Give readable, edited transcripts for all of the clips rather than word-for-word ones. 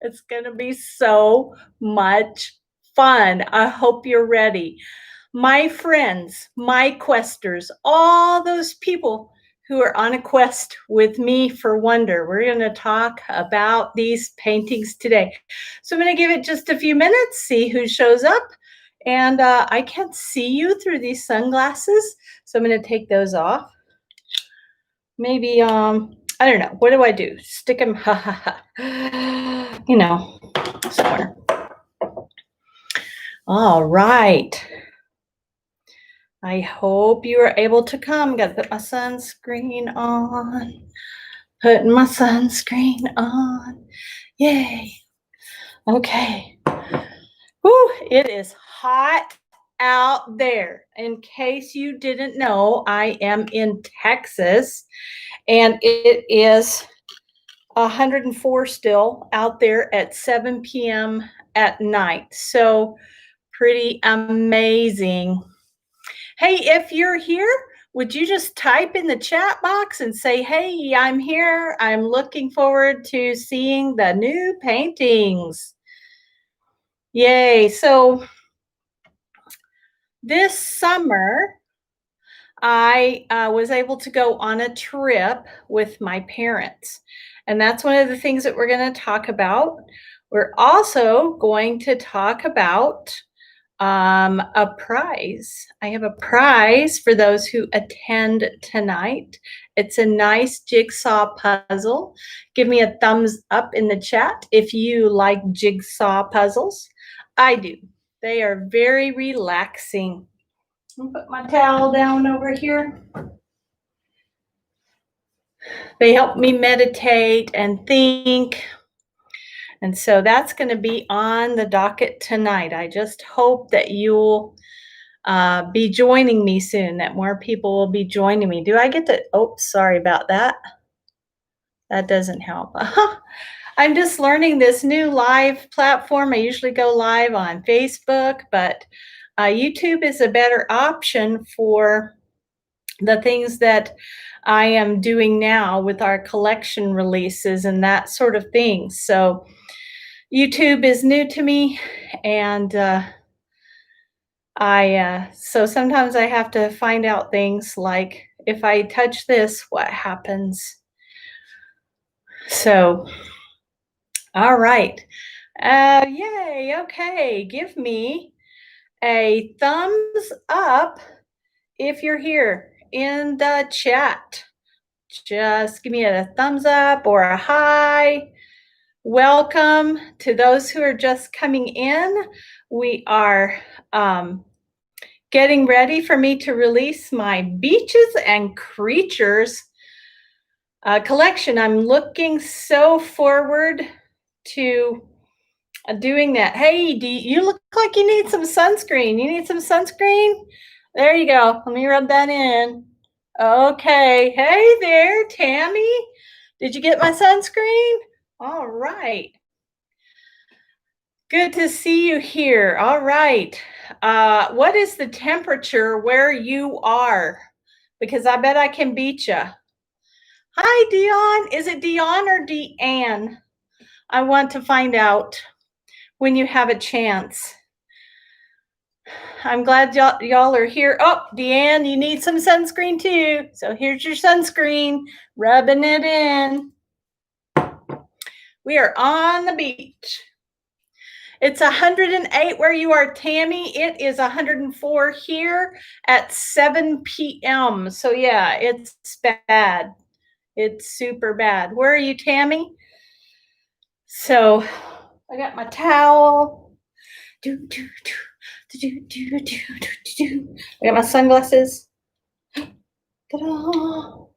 It's going to be so much fun. I hope you're ready. My friends, my questers, all those people who are on a quest with me for wonder, we're going to talk about these paintings today. So I'm going to give it just a few minutes, see who shows up. And I can't see you through these sunglasses, so I'm going to take those off. Maybe I don't know. What do I do? Stick them somewhere. All right. I hope you are able to come. Got to put my sunscreen on. Putting my sunscreen on. Yay. Okay. Whew, it is hot out there. In case you didn't know, I am in Texas, and it is 104 still out there at 7 p.m. at night. So pretty amazing. Hey, if you're here, would you just type in the chat box and say, hey, I'm here. I'm looking forward to seeing the new paintings. Yay. So this summer, I was able to go on a trip with my parents. And that's one of the things that we're going to talk about. We're also going to talk about a prize. I have a prize for those who attend tonight. It's a nice jigsaw puzzle. Give me a thumbs up in the chat if you like jigsaw puzzles. I do. They are very relaxing. I'll put my towel down over here. They help me meditate and think. And so that's going to be on the docket tonight. I just hope that you'll be joining me soon, that more people will be joining me. Do I get to, oh, sorry about that. That doesn't help. I'm just learning this new live platform. I usually go live on Facebook, but YouTube is a better option for the things that I am doing now with our collection releases and that sort of thing. So YouTube is new to me, and so sometimes I have to find out things like, if I touch this, what happens? So, all right. Yay. Okay. Give me a thumbs up if you're here in the chat. Just give me a thumbs up or a hi. Welcome to those who are just coming in. We are getting ready for me to release my Beaches and Creatures collection. I'm looking so forward to doing that. Hey, you look like you need some sunscreen. You need some sunscreen? There you go. Let me rub that in. Okay. Hey there, Tammy. Did you get my sunscreen? All right. Good to see you here. All right. What is the temperature where you are? Because I bet I can beat you. Hi, Dion. Is it Dion or Deanne? I want to find out when you have a chance. I'm glad y'all are here. Oh, Deanne, you need some sunscreen too. So here's your sunscreen, rubbing it in. We are on the beach. It's 108 where you are, Tammy. It is 104 here at 7 p.m. So yeah, it's bad. It's super bad. Where are you, Tammy? So I got my towel. I got my sunglasses. Ta-da.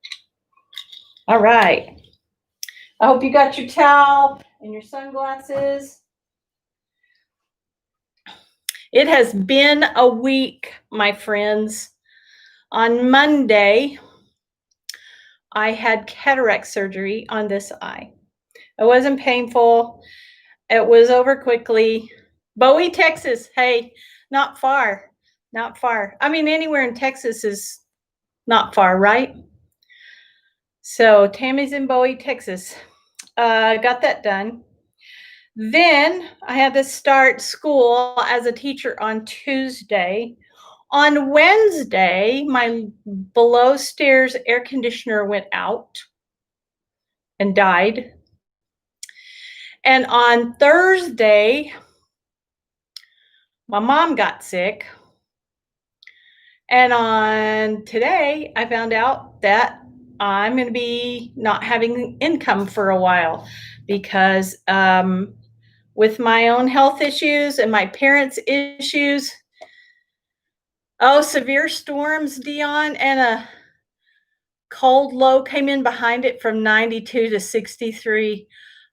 All right. I hope you got your towel and your sunglasses. It has been a week, my friends. On Monday, I had cataract surgery on this eye. It wasn't painful. It was over quickly. Bowie, Texas. Hey, not far. Not far. I mean, anywhere in Texas is not far, right? So Tammy's in Bowie, Texas. Got that done. Then I had to start school as a teacher on Tuesday. On Wednesday, my below stairs air conditioner went out and died. And on Thursday, my mom got sick. And on today, I found out that I'm going to be not having income for a while because with my own health issues and my parents' issues, oh, severe storms, Dion, and a cold low came in behind it from 92 to 63.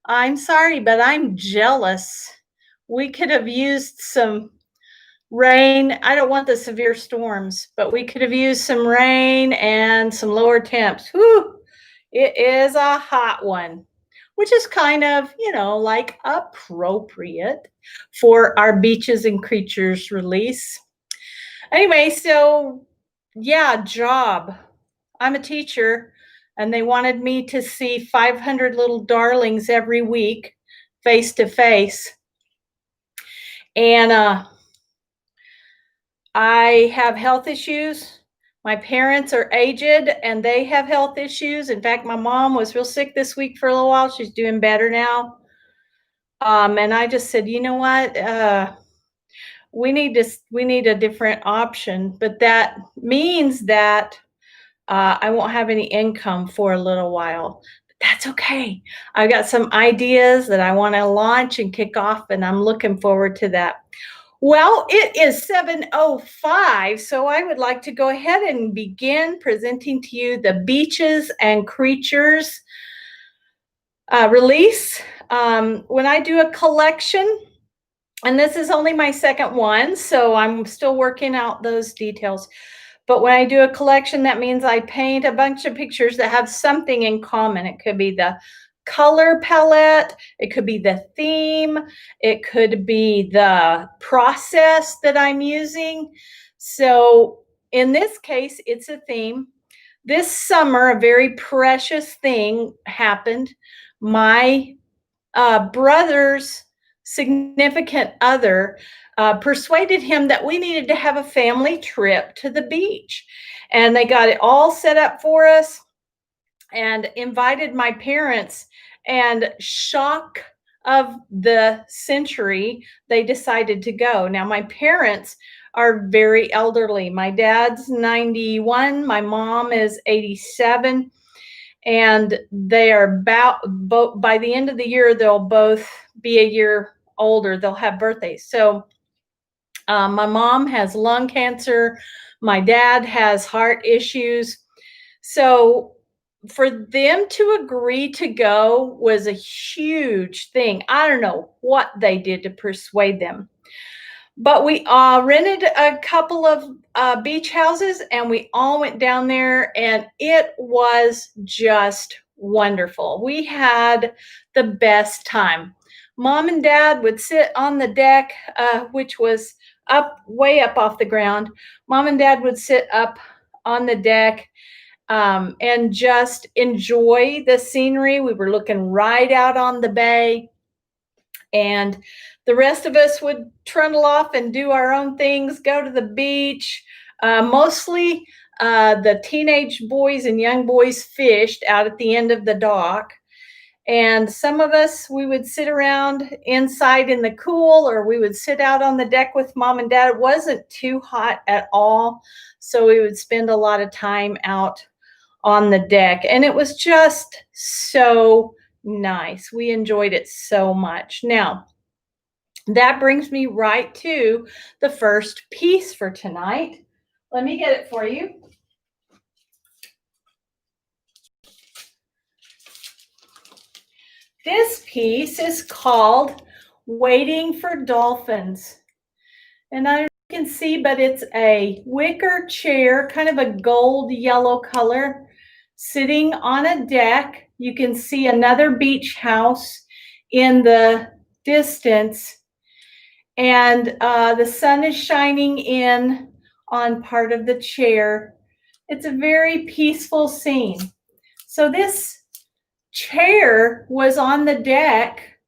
I'm sorry, but I'm jealous. We could have used some rain. I don't want the severe storms, but we could have used some rain and some lower temps. Whew, it is a hot one, which is kind of, like appropriate for our Beaches and Creatures release. Anyway, so yeah, job. I'm a teacher, and they wanted me to see 500 little darlings every week, face to face. And I have health issues. My parents are aged and they have health issues. In fact, my mom was real sick this week for a little while. She's doing better now. And I just said, you know what? We need a different option. But that means that I won't have any income for a little while. But that's okay. I've got some ideas that I want to launch and kick off, and I'm looking forward to that. Well, it is 7:05, so I would like to go ahead and begin presenting to you the Beaches and Creatures release. When I do a collection, and this is only my second one, so I'm still working out those details. But when I do a collection, that means I paint a bunch of pictures that have something in common. It could be the color palette, it could be the theme, it could be the process that I'm using. So in this case, it's a theme. This summer, a very precious thing happened. My brother's significant other persuaded him that we needed to have a family trip to the beach. And they got it all set up for us and invited my parents. And shock of the century, they decided to go. Now, my parents are very elderly. My dad's 91, my mom is 87. And they are both by the end of the year, they'll both be a year older. They'll have birthdays. So my mom has lung cancer. My dad has heart issues. So for them to agree to go was a huge thing. I don't know what they did to persuade them. But we rented a couple of beach houses and we all went down there and it was just wonderful. We had the best time. Mom and dad would sit on the deck, which was way up off the ground. Mom and dad would sit up on the deck and just enjoy the scenery. We were looking right out on the bay. And the rest of us would trundle off and do our own things, go to the beach. Mostly the teenage boys and young boys fished out at the end of the dock. And some of us, we would sit around inside in the cool, or we would sit out on the deck with mom and dad. It wasn't too hot at all. So we would spend a lot of time out on the deck. And it was just so nice. We enjoyed it so much. Now, that brings me right to the first piece for tonight. Let me get it for you. This piece is called Waiting for Dolphins. And I don't know if you can see, but it's a wicker chair, kind of a gold yellow color, sitting on a deck. You can see another beach house in the distance. And the sun is shining in on part of the chair. It's a very peaceful scene. So this chair was on the deck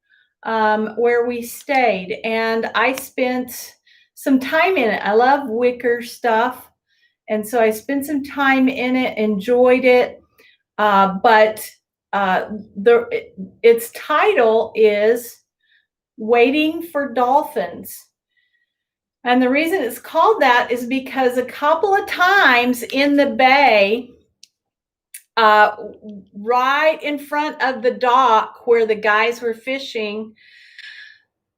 where we stayed, and I spent some time in it. I love wicker stuff, and so I spent some time in it, enjoyed it. But its title is Waiting for Dolphins. And the reason it's called that is because a couple of times in the bay, right in front of the dock where the guys were fishing,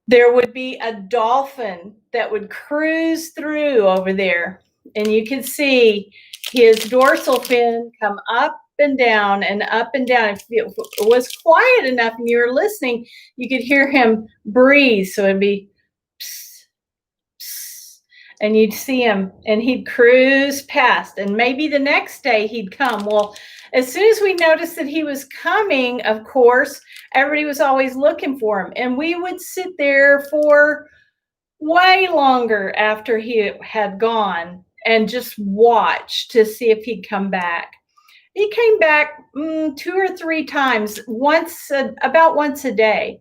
there would be a dolphin that would cruise through over there. And you could see his dorsal fin come up and down and up and down. If it was quiet enough and you were listening, you could hear him breathe. So it'd be psst, psst, and you'd see him, and he'd cruise past. And maybe the next day he'd come. Well, as soon as we noticed that he was coming, of course, everybody was always looking for him. And we would sit there for way longer after he had gone and just watch to see if he'd come back. He came back 2 or 3 times, about once a day.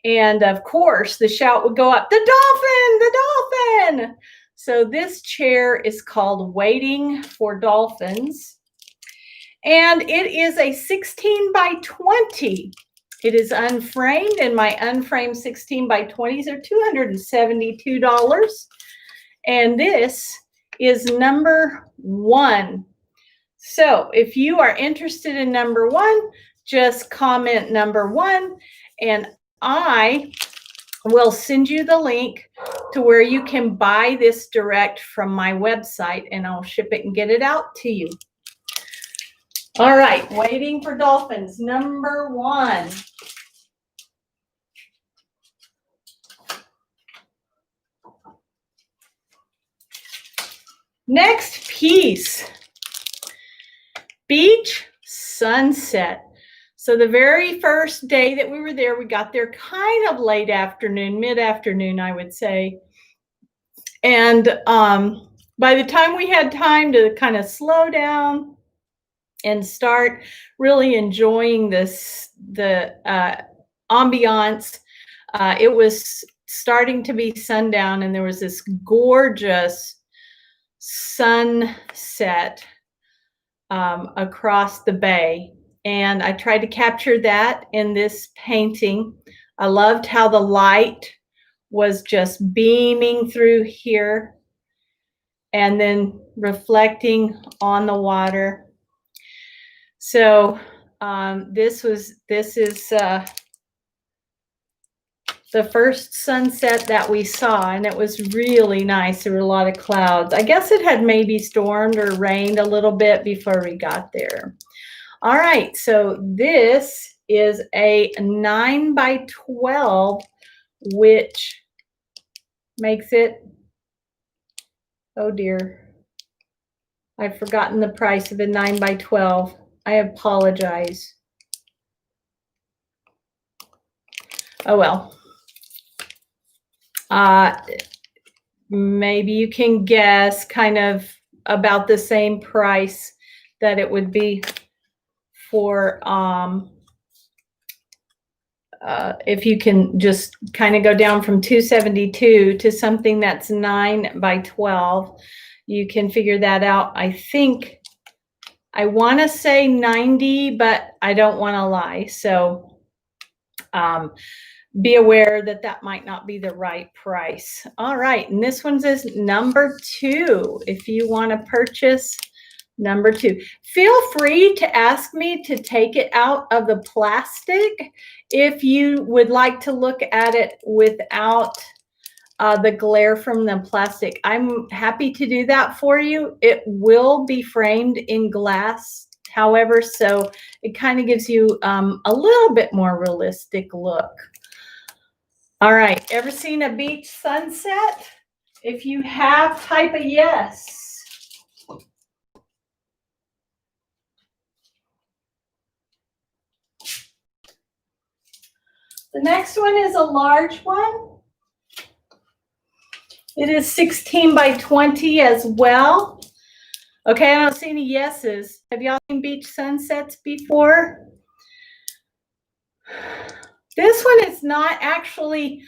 And of course, the shout would go up, "The dolphin, the dolphin!" So this chair is called Waiting for Dolphins. And it is a 16 by 20. It is unframed, and my unframed 16 by 20s are $272. And this is number 1. So if you are interested in number 1, just comment number 1, and I will send you the link to where you can buy this direct from my website, and I'll ship it and get it out to you. All right, Waiting for Dolphins, number 1. Next piece, beach sunset. So the very first day that we were there, we got there kind of late afternoon, mid-afternoon, I would say. And by the time we had time to kind of slow down and start really enjoying the ambiance, it was starting to be sundown, and there was this gorgeous sunset across the bay. And I tried to capture that in this painting. I loved how the light was just beaming through here and then reflecting on the water. So this is the first sunset that we saw, and it was really nice. There were a lot of clouds. I guess it had maybe stormed or rained a little bit before we got there. All right, so this is a 9 by 12, which makes it, oh dear, I've forgotten the price of a 9 by 12. I apologize. Oh well. Maybe you can guess kind of about the same price that it would be for if you can just kind of go down from 272 to something that's 9 by 12. You can figure that out. I think I want to say 90, but I don't want to lie. So be aware that that might not be the right price. All right, and this one says number 2. If you want to purchase number 2, feel free to ask me to take it out of the plastic if you would like to look at it without the glare from the plastic. I'm happy to do that for you. It will be framed in glass, however, so it kind of gives you a little bit more realistic look. All right, ever seen a beach sunset? If you have, type a yes. The next one is a large one. It is 16 by 20 as well. Okay, I don't see any yeses. Have y'all seen beach sunsets before? This one is not actually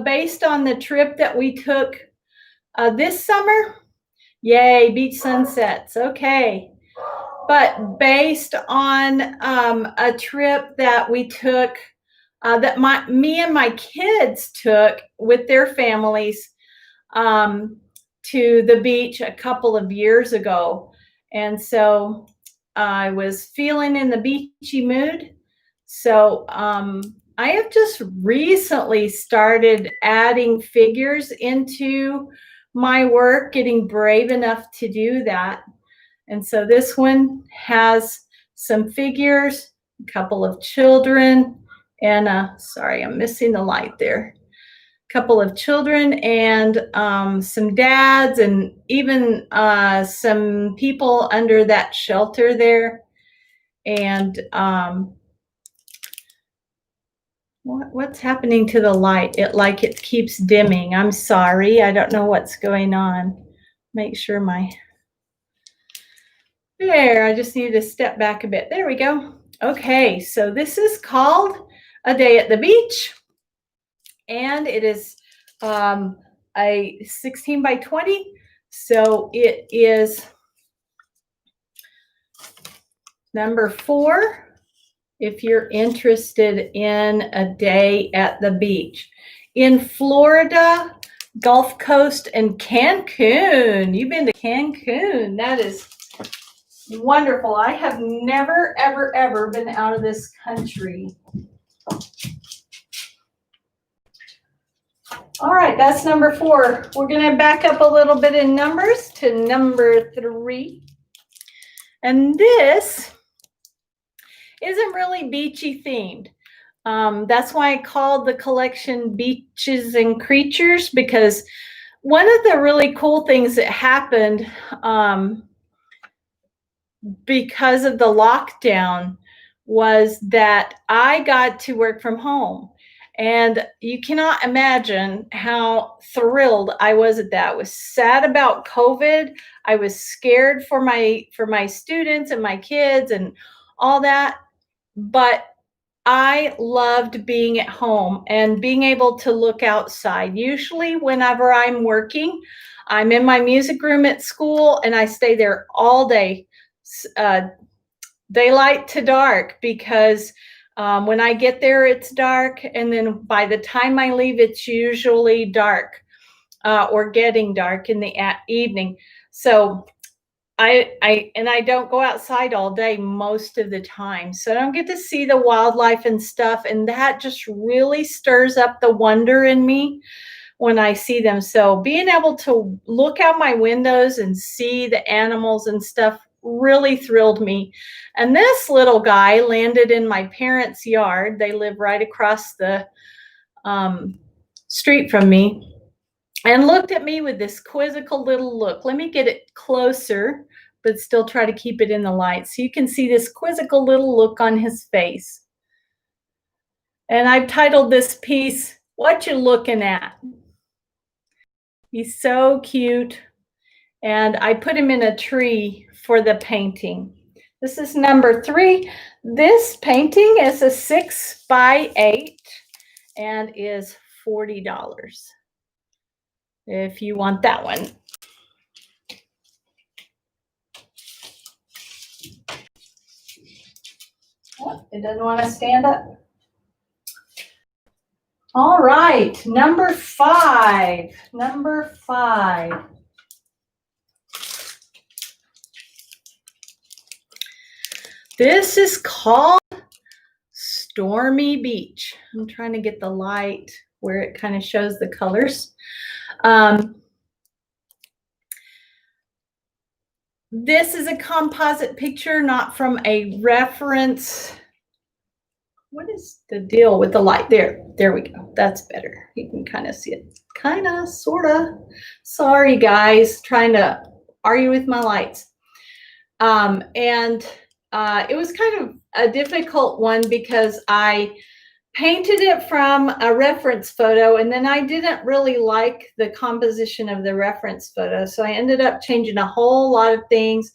based on the trip that we took this summer. Yay, beach sunsets. Okay. But based on a trip that we took, that me and my kids took with their families to the beach a couple of years ago. And so I was feeling in the beachy mood. So I have just recently started adding figures into my work, getting brave enough to do that. And so this one has some figures, a couple of children, and sorry, I'm missing the light there. A couple of children and some dads, and even some people under that shelter there. And what's happening to the light? It keeps dimming. I'm sorry. I don't know what's going on. Make sure there, I just need to step back a bit. There we go. Okay, so this is called A Day at the Beach, and it is a 16 by 20. So it is number 4 if you're interested in a day at the beach. In Florida, Gulf Coast, and Cancun. You've been to Cancun. That is wonderful. I have never, ever, ever been out of this country. All right, that's number 4. We're going to back up a little bit in numbers to number 3. And this isn't really beachy themed. That's why I called the collection Beaches and Creatures, because one of the really cool things that happened because of the lockdown was that I got to work from home. And you cannot imagine how thrilled I was at that. I was sad about COVID. I was scared for my students and my kids and all that. But I loved being at home and being able to look outside. Usually whenever I'm working, I'm in my music room at school and I stay there all day, daylight to dark, because when I get there, it's dark. And then by the time I leave, it's usually dark or getting dark in the evening. So I don't go outside all day most of the time. So I don't get to see the wildlife and stuff. And that just really stirs up the wonder in me when I see them. So being able to look out my windows and see the animals and stuff really thrilled me. And this little guy landed in my parents' yard. They live right across the street from me, and looked at me with this quizzical little look. Let me get it closer, but still try to keep it in the light. So you can see this quizzical little look on his face. And I've titled this piece, What You Looking At? He's so cute. And I put him in a tree for the painting. This is number 3. This painting is a 6 by 8 and is $40 if you want that one. Oh, it doesn't want to stand up. All right, number 5. Number 5. This is called Stormy Beach. I'm trying to get the light where it kind of shows the colors. This is a composite picture, not from a reference. What is the deal with the light? There we go. That's better. You can kind of see it. Kind of, sort of. Sorry, guys. Trying to argue with my lights. It was kind of a difficult one because I painted it from a reference photo, and then I didn't really like the composition of the reference photo. So I ended up changing a whole lot of things,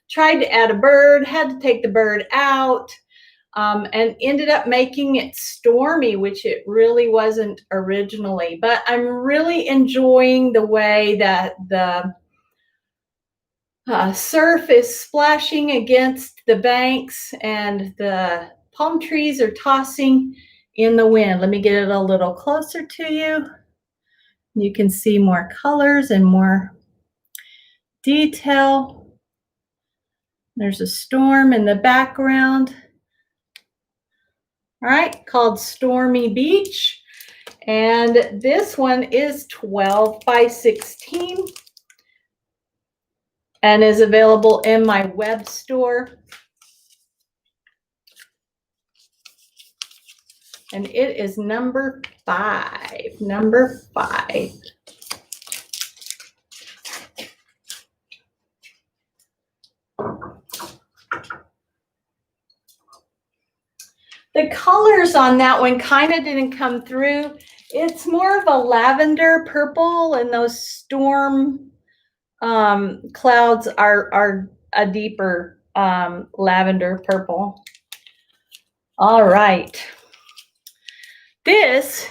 tried to add a bird, had to take the bird out. and ended up making it stormy, which it really wasn't originally. But I'm really enjoying the way that the surf is splashing against the banks and the palm trees are tossing in the wind. Let me get it a little closer to you. You can see more colors and more detail. There's a storm in the background. All right, called Stormy Beach. And this one is 12 by 16 and is available in my web store. And it is number 5. Number 5. The colors on that one kind of didn't come through. It's more of a lavender purple, and those storm clouds are a deeper lavender purple. All right. This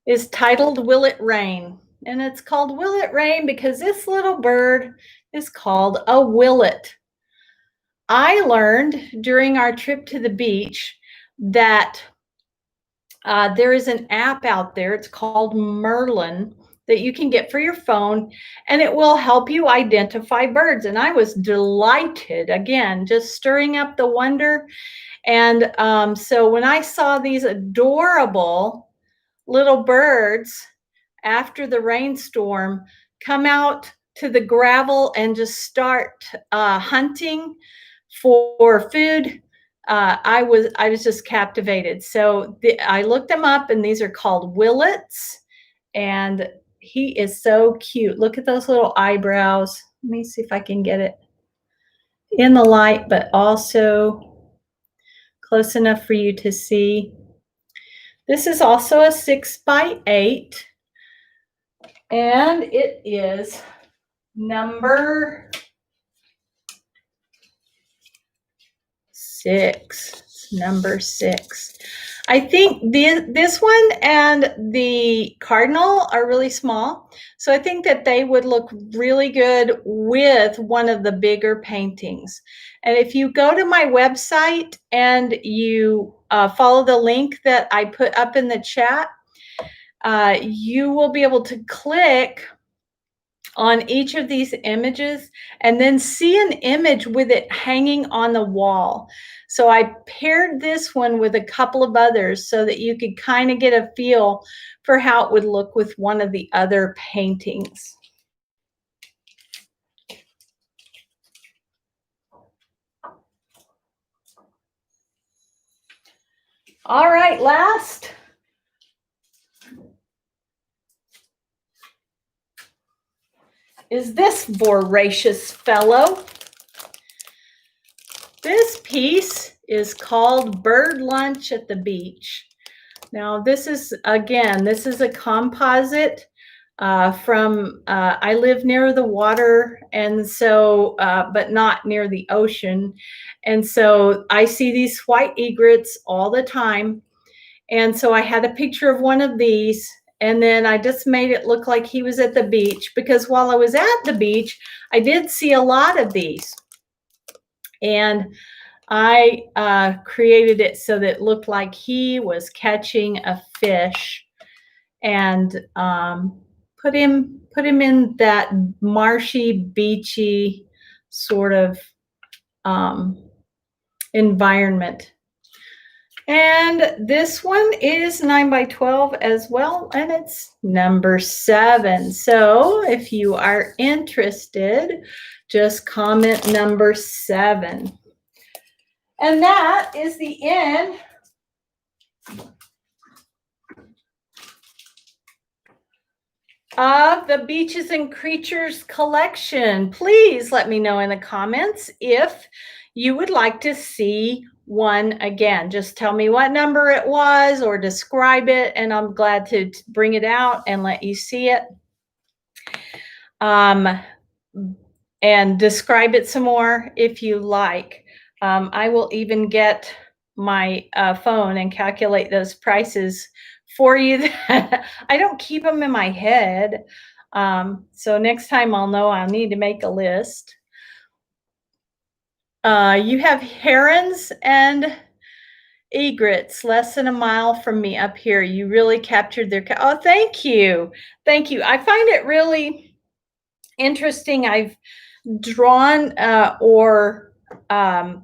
is titled Will It Rain? And it's called Will It Rain because this little bird is called a willet. I learned during our trip to the beach that there is an app out there. It's called Merlin that you can get for your phone, and it will help you identify birds. And I was delighted, again, just stirring up the wonder. And so when I saw these adorable little birds after the rainstorm come out to the gravel and just start hunting for food, I was just captivated. So I looked them up, and these are called willets, and he is so cute. Look at those little eyebrows. Let me see if I can get it in the light, but also close enough for you to see. This is also a 6 by 8, and it is number 6. Number 6. I think this one and the cardinal are really small, so I think that they would look really good with one of the bigger paintings. And if you go to my website and you follow the link that I put up in the chat, you will be able to click on each of these images and then see an image with it hanging on the wall. So I paired this one with a couple of others so that you could kind of get a feel for how it would look with one of the other paintings. All right, last. Is this voracious fellow. This piece is called Bird Lunch at the Beach. Now this is, again, this is a composite from, I live near the water, and so, but not near the ocean. And so I see these white egrets all the time. And so I had a picture of one of these, and then I just made it look like he was at the beach, because while I was at the beach, I did see a lot of these. And I created it so that it looked like he was catching a fish, and put him in that marshy, beachy sort of environment. And this one is 9 by 12 as well, and it's number 7. So if you are interested, just comment number 7. And that is the end of the Beaches and Creatures collection. Please let me know in the comments if you would like to see one again. Just tell me what number it was or describe it, and I'm glad to bring it out and let you see it. And describe it some more if you like. I will even get my phone and calculate those prices for you. I don't keep them in my head. So next time I'll know I'll need to make a list. You have herons and egrets less than a mile from me up here. You really captured their. Oh, thank you. Thank you. I find it really interesting. I've drawn or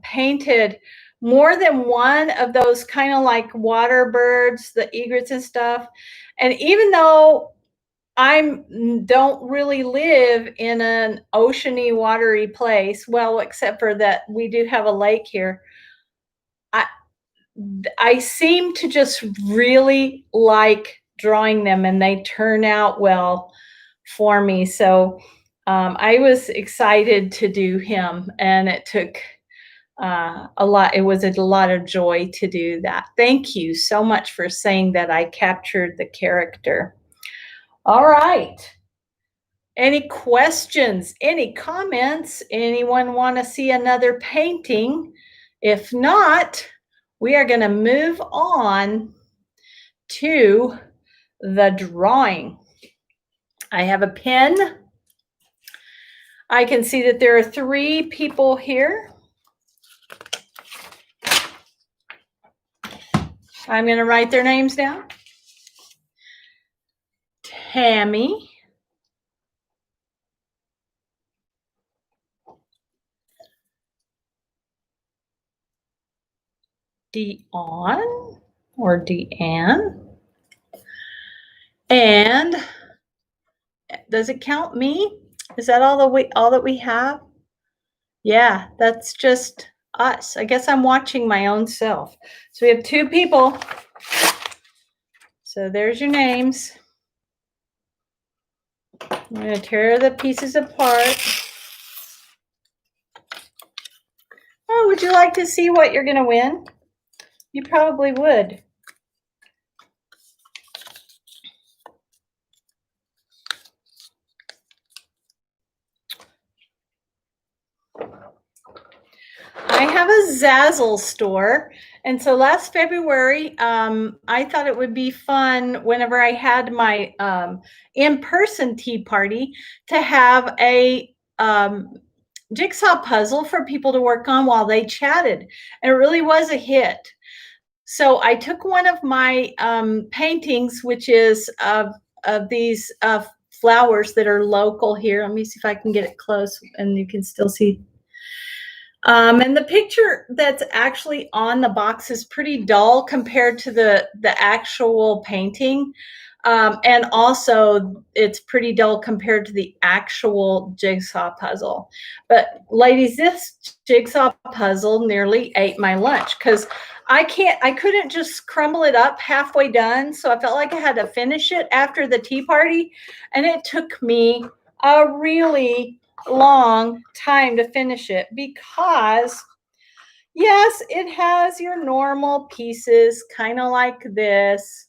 painted more than one of those kind of like water birds, the egrets and stuff. And even though I don't really live in an oceany, watery place, well, except for that we do have a lake here, I seem to just really like drawing them, and they turn out well for me. So I was excited to do him, and it took a lot. It was a lot of joy to do that. Thank you so much for saying that I captured the character. All right. Any questions? Any comments? Anyone want to see another painting? If not, we are going to move on to the drawing. I have a pen. I can see that there are 3 people here. I'm going to write their names down. Tammy. Deon or Deanne. And does it count me? Is that all that we have? Yeah, that's just us. I guess I'm watching my own self. So we have 2 people. So there's your names. I'm going to tear the pieces apart. Oh, would you like to see what you're going to win? You probably would. I have a Zazzle store. And so last February, I thought it would be fun whenever I had my in-person tea party to have a jigsaw puzzle for people to work on while they chatted. And it really was a hit. So I took one of my paintings, which is of these flowers that are local here. Let me see if I can get it close and you can still see. And the picture that's actually on the box is pretty dull compared to the actual painting. And also it's pretty dull compared to the actual jigsaw puzzle. But ladies, this jigsaw puzzle nearly ate my lunch because I couldn't just crumble it up halfway done. So I felt like I had to finish it after the tea party. And it took me a really long time to finish it because yes, it has your normal pieces, kind of like this.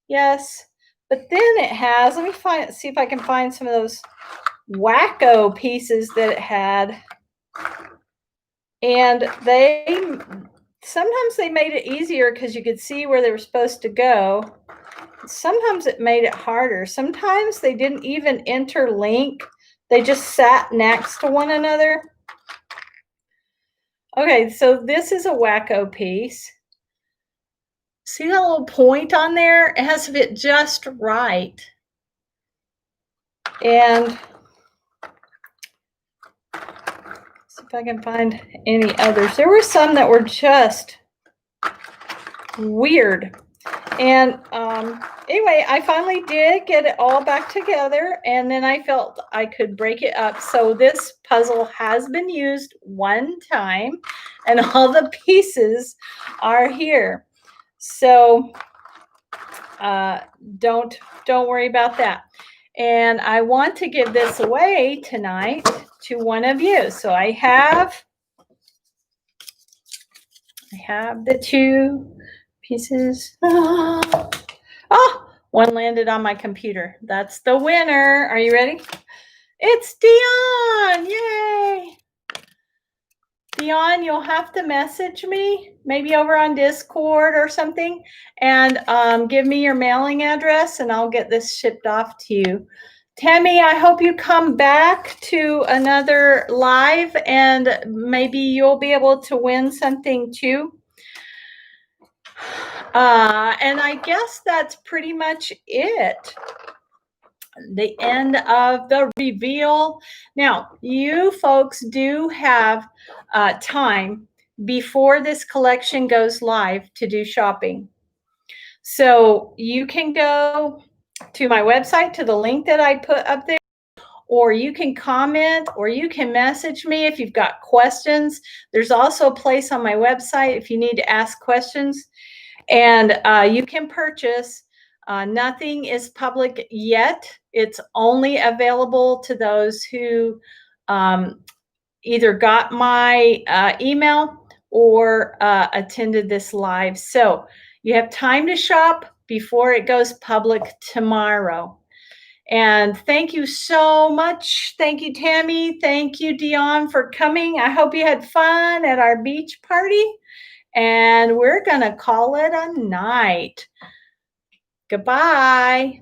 Yes, but then it has, let me see if I can find some of those wacko pieces that it had. And sometimes they made it easier because you could see where they were supposed to go. Sometimes it made it harder. Sometimes they didn't even interlink. They just sat next to one another. Okay, so this is a wacko piece. See that little point on there? It has to fit just right. And see if I can find any others. There were some that were just weird. And anyway, I finally did get it all back together, and then I felt I could break it up. So this puzzle has been used one time, and all the pieces are here. So don't worry about that. And I want to give this away tonight to one of you. So I have the 2 pieces. Oh, one landed on my computer. That's the winner. Are you ready? It's Deon. Yay. Dion, you'll have to message me, maybe over on Discord or something, and give me your mailing address, and I'll get this shipped off to you. Tammy, I hope you come back to another live, and maybe you'll be able to win something too. And I guess that's pretty much it. The end of the reveal. Now, you folks do have time before this collection goes live to do shopping. So you can go to my website, to the link that I put up there, or you can comment, or you can message me if you've got questions. There's also a place on my website if you need to ask questions. And you can purchase. Nothing is public yet. It's only available to those who either got my email or attended this live. So you have time to shop before it goes public tomorrow. And thank you so much. Thank you, Tammy. Thank you, Dion, for coming. I hope you had fun at our beach party. And we're going to call it a night. Goodbye.